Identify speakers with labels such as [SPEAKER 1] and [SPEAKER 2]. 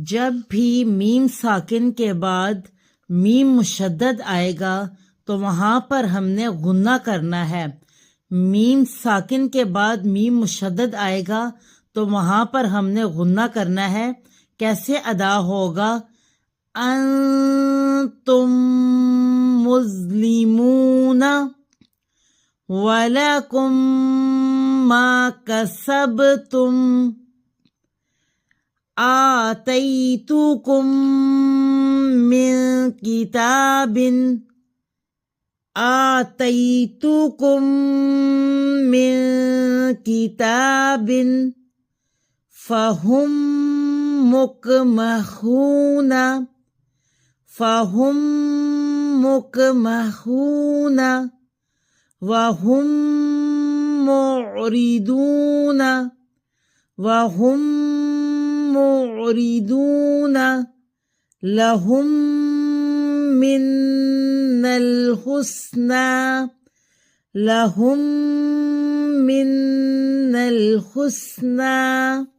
[SPEAKER 1] جب بھی میم ساکن کے بعد میم مشدد آئے گا تو وہاں پر ہم نے غنہ کرنا ہے. میم ساکن کے بعد میم مشدد آئے گا تو وہاں پر ہم نے غنہ کرنا ہے. کیسے ادا ہوگا؟ انتم مظلمون وَلَكُمْ مَا كَسَبْتُمْ آتَيْتُكُمْ مِنْ كِتَابٍ فَهُمْ مُكْمَحُونَ وَهُمْ مُعْرِضُونَ لَهُمْ مِنَّ الْحُسْنَى